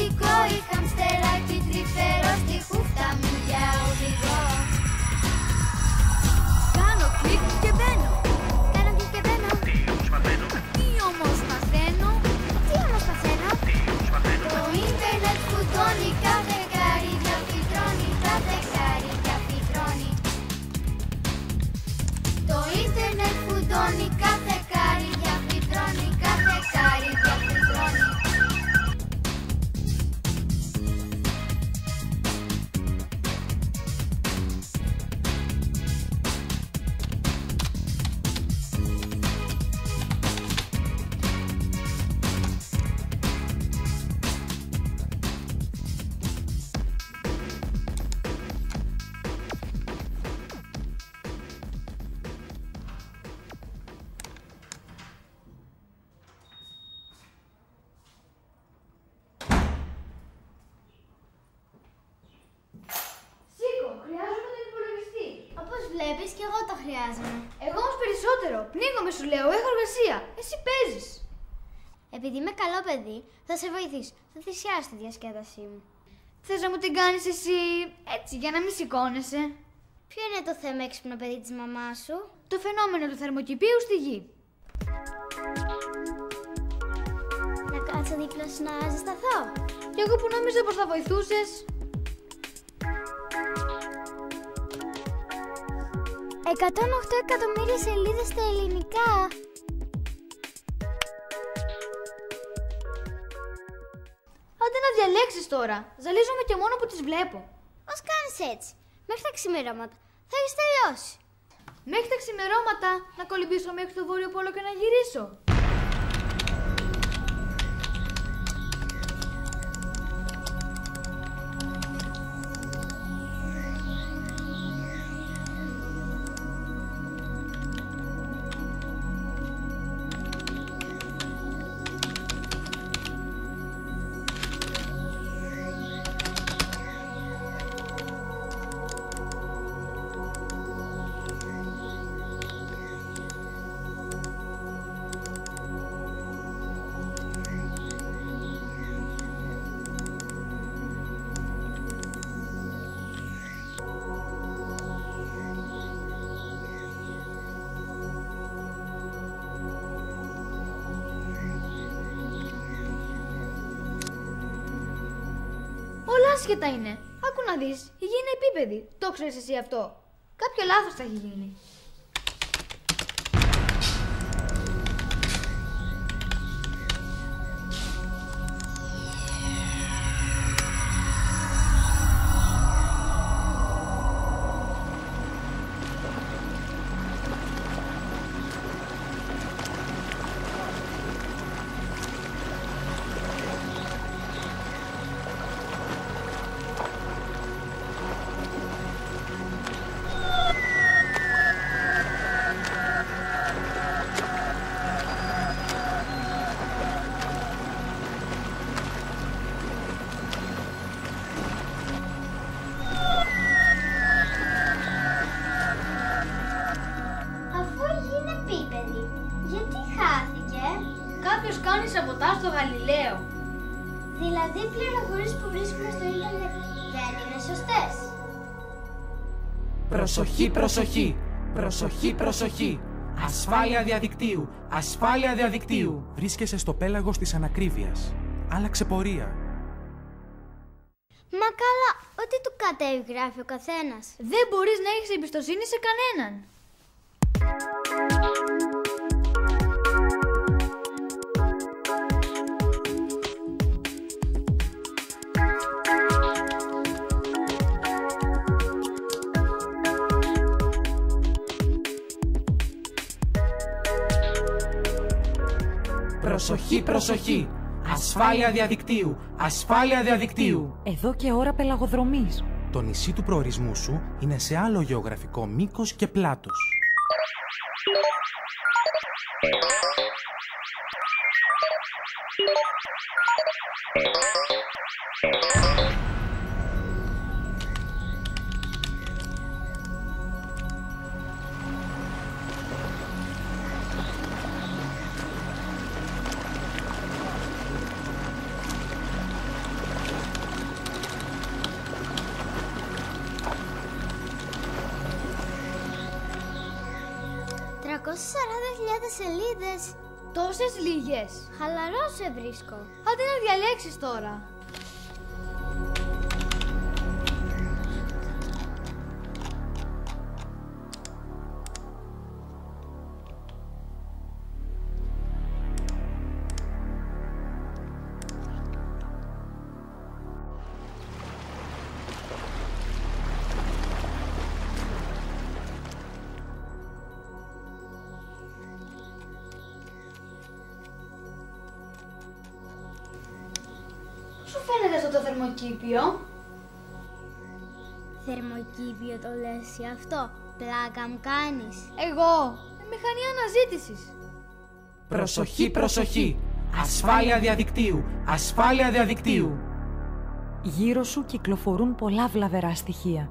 μυστικό, η χαμστεράκι τρυφερό στη χούφτα μου για οδηγό. Κάνω κλικ και μπαίνω. Κάνω κλικ και μπαίνω. Τι όμως μαθαίνω. Τι όμως μαθαίνω. Τι όμως μαθαίνω. Τι όμως μαθαίνω. Το ίντερνετ φουντώνει, κάθε καρύδια φυτρώνει, κάθε καρύδια φυτρώνει. Το ίντερνετ φουντώνει, κάθε καρύδια φυτρώνει, κάθε καρύδια φυτρώνει. Όπως βλέπεις και εγώ το χρειάζομαι. Εγώ όμως περισσότερο. Πνίγομαι σου λέω, έχω εργασία. Εσύ παίζεις. Επειδή είμαι καλό παιδί, θα σε βοηθήσω. Θα θυσιάσω τη διασκέδασή μου. Θες να μου την κάνεις εσύ έτσι για να μην σηκώνεσαι. Ποιο είναι το θέμα έξυπνο παιδί της μαμάς σου? Το φαινόμενο του θερμοκηπίου στη γη. Να κάτσω δίπλα σου να ζεσταθώ. Και εγώ που νόμιζα πως θα βοηθούσες. 108 εκατομμύρια σελίδες στα ελληνικά. Άντε να διαλέξεις τώρα. Ζαλίζομαι και μόνο που τις βλέπω. Ας κάνεις έτσι. Μέχρι τα ξημερώματα θα έχεις τελειώσει. Μέχρι τα ξημερώματα να κολυμπήσω μέχρι το Βόρειο Πόλο και να γυρίσω. Όλα άσχετα είναι. Άκου να δεις, η γη είναι επίπεδη. Το ξέρεις εσύ αυτό. Κάποιο λάθος θα έχει γίνει. Κάποιος κάνει σαμποτάζ στο Γαλιλαίο. Δηλαδή οι πληροφορίες που βρίσκουμε στο ίντερνετ δεν είναι σωστές. Προσοχή, προσοχή, προσοχή, προσοχή. Ασφάλεια διαδικτύου, ασφάλεια διαδικτύου. Βρίσκεσαι στο πέλαγος της ανακρίβειας. Άλλαξε πορεία. Μα καλά, ό,τι του κατέβει γράφει ο καθένας. Δεν μπορείς να έχεις εμπιστοσύνη σε κανέναν. Προσοχή, προσοχή. Ασφάλεια διαδικτύου, ασφάλεια διαδικτύου. Εδώ και ώρα πελαγοδρομής. Το νησί του προορισμού σου είναι σε άλλο γεωγραφικό μήκος και πλάτος. σελίδες. Τόσες λίγες. Χαλαρό σε βρίσκω. Άντε να διαλέξεις τώρα. Σου φαίνεται αυτό το θερμοκήπιο? Θερμοκήπιο το λες εσύ αυτό? Πλάκα μου κάνεις. Εγώ, μηχανή αναζήτησης. Προσοχή, προσοχή. Ασφάλεια διαδικτύου. Ασφάλεια διαδικτύου. Γύρω σου κυκλοφορούν πολλά βλαβερά στοιχεία.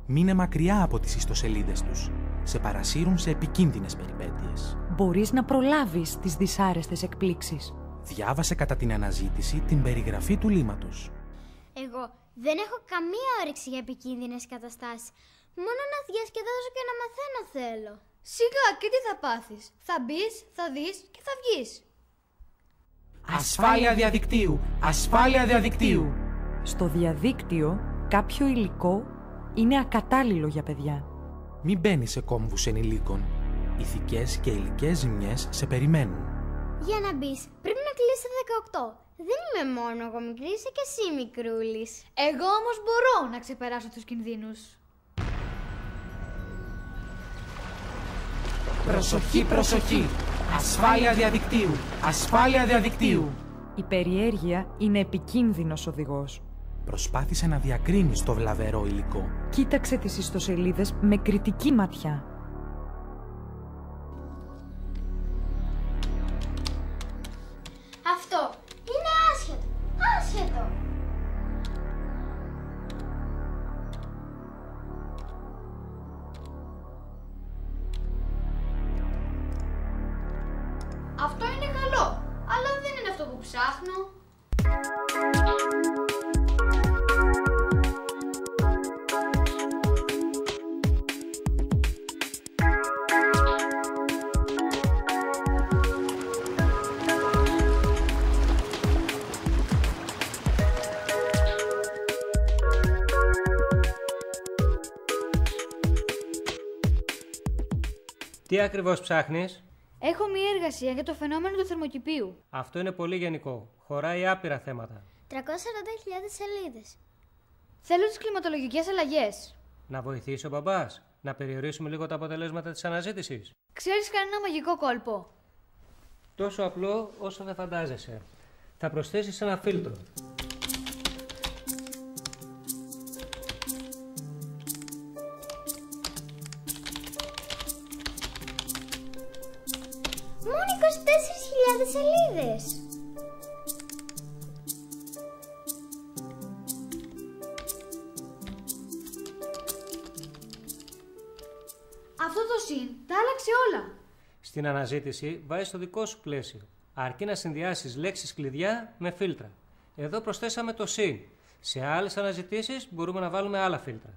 Μείνε μακριά από τις ιστοσελίδες τους. Σε παρασύρουν σε επικίνδυνες περιπέτειες. Μπορείς να προλάβεις τις δυσάρεστες εκπλήξεις. Διάβασε κατά την αναζήτηση την περιγραφή του λύματος. Εγώ δεν έχω καμία όρεξη για επικίνδυνες καταστάσεις. Μόνο να διασκεδάζω και να μαθαίνω θέλω. Σιγά, και τι θα πάθεις? Θα μπεις, θα δεις και θα βγεις. Ασφάλεια διαδικτύου. Ασφάλεια διαδικτύου. Στο διαδίκτυο, κάποιο υλικό είναι ακατάλληλο για παιδιά. Μην μπαίνεις σε κόμβους ενηλίκων. Ηθικές και υλικές ζημιές σε περιμένουν. Για να μπεις πρέπει να κλείσεις 18. Δεν είμαι μόνο εγώ μικρή, είσαι και εσύ μικρούλης. Εγώ όμως μπορώ να ξεπεράσω τους κινδύνους. Προσοχή, προσοχή. Ασφάλεια διαδικτύου. Ασφάλεια διαδικτύου. Η περιέργεια είναι επικίνδυνος οδηγός. Προσπάθησε να διακρίνεις το βλαβερό υλικό. Κοίταξε τις ιστοσελίδες με κριτική ματιά. Αυτό είναι άσχετο. Άσχετο. Αυτό είναι καλό, αλλά δεν είναι αυτό που ψάχνω. Τι ακριβώς ψάχνεις? Έχω μία εργασία για το φαινόμενο του θερμοκηπίου. Αυτό είναι πολύ γενικό. Χωράει άπειρα θέματα. 340.000 σελίδες. Θέλω τις κλιματολογικές αλλαγές. Να βοηθήσει ο μπαμπάς. Να περιορίσουμε λίγο τα αποτελέσματα της αναζήτησης. Ξέρεις κανένα μαγικό κόλπο? Τόσο απλό όσο δεν φαντάζεσαι. Θα προσθέσεις ένα φίλτρο. Μόνο 24.000 σελίδες. Αυτό το συν τα άλλαξε όλα. Στην αναζήτηση βάζεις το δικό σου πλαίσιο. Αρκεί να συνδυάσεις λέξεις κλειδιά με φίλτρα. Εδώ προσθέσαμε το συν. Σε άλλες αναζητήσεις μπορούμε να βάλουμε άλλα φίλτρα.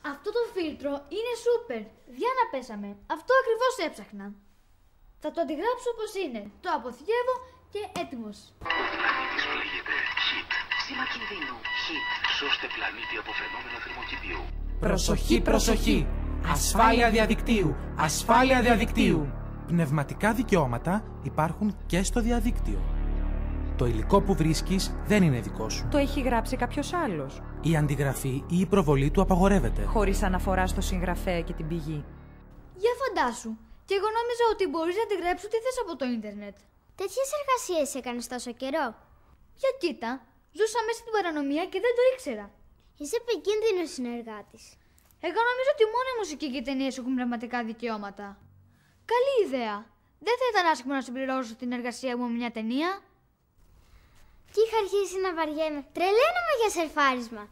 Αυτό το φίλτρο είναι σούπερ. Διάνα πέσαμε. Αυτό ακριβώς έψαχνα. Θα το αντιγράψω όπως είναι. Το αποθηκεύω και έτοιμος. Ο πλανήτης που λέγεται HIT. Σήμα κινδύνου. HIT. Σώστε πλανήτη από φαινόμενο θερμοκηπίου. Προσοχή, προσοχή. Ασφάλεια διαδικτύου. Ασφάλεια διαδικτύου. Πνευματικά δικαιώματα υπάρχουν και στο διαδίκτυο. Το υλικό που βρίσκεις δεν είναι δικό σου. Το έχει γράψει κάποιος άλλος. Η αντιγραφή ή η προβολή του απαγορεύεται. Χωρίς αναφορά στο συγγραφέα και την πηγή. Για φαντάσου. Και εγώ νόμιζα ότι μπορείς να αντιγράψεις ό,τι θες από το ίντερνετ. Τέτοιες εργασίες έκανες τόσο καιρό? Για κοίτα. Ζούσα μέσα στην παρανομία και δεν το ήξερα. Είσαι επικίνδυνος συνεργάτης. Εγώ νομίζω ότι μόνο η μουσική και οι ταινίες έχουν πνευματικά δικαιώματα. Καλή ιδέα. Δεν θα ήταν άσχημο να συμπληρώσω την εργασία μου με μια ταινία. Και είχα αρχίσει να βαριέμαι. Τρελαίνομαι για σερφάρισμα.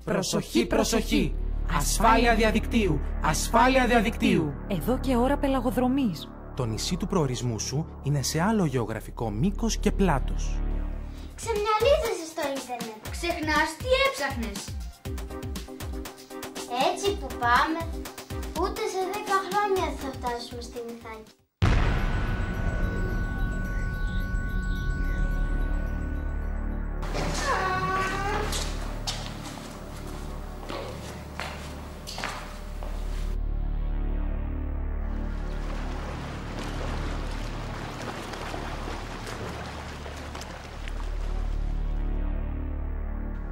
Προσοχή, προσοχή! Ασφάλεια διαδικτύου! Ασφάλεια διαδικτύου! Εδώ και ώρα πελαγοδρομείς. Το νησί του προορισμού σου είναι σε άλλο γεωγραφικό μήκος και πλάτος. Ξεμυαλίζεσαι στο ίντερνετ. Ξεχνάς τι έψαχνες. Έτσι που πάμε, ούτε σε 10 χρόνια δεν θα φτάσουμε στη Ιθάκη.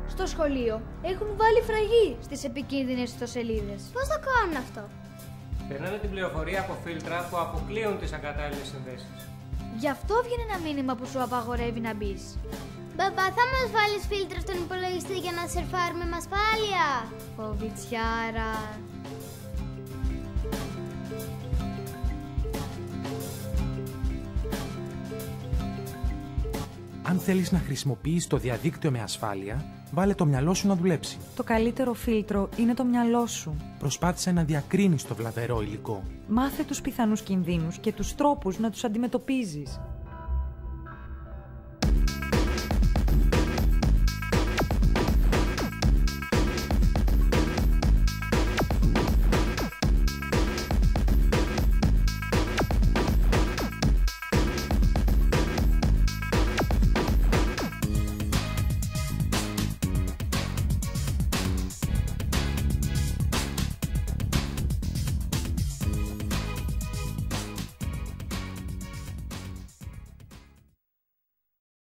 Στο σχολείο έχουν βάλει φραγή στις επικίνδυνες ιστοσελίδες. Πώς το κάνουν αυτό? Περνάνε την πληροφορία από φίλτρα που αποκλείουν τις ακατάλληλες συνδέσεις. Γι' αυτό βγαίνει ένα μήνυμα που σου απαγορεύει να μπεις. Μπαμπά, θα μας βάλεις φίλτρα στον υπολογιστή για να σερφάρουμε με ασφάλεια? Φοβιτσιάρα. Αν θέλεις να χρησιμοποιείς το διαδίκτυο με ασφάλεια, βάλε το μυαλό σου να δουλέψει. Το καλύτερο φίλτρο είναι το μυαλό σου. Προσπάθησε να διακρίνεις το βλαβερό υλικό. Μάθε τους πιθανούς κινδύνους και τους τρόπους να τους αντιμετωπίζεις.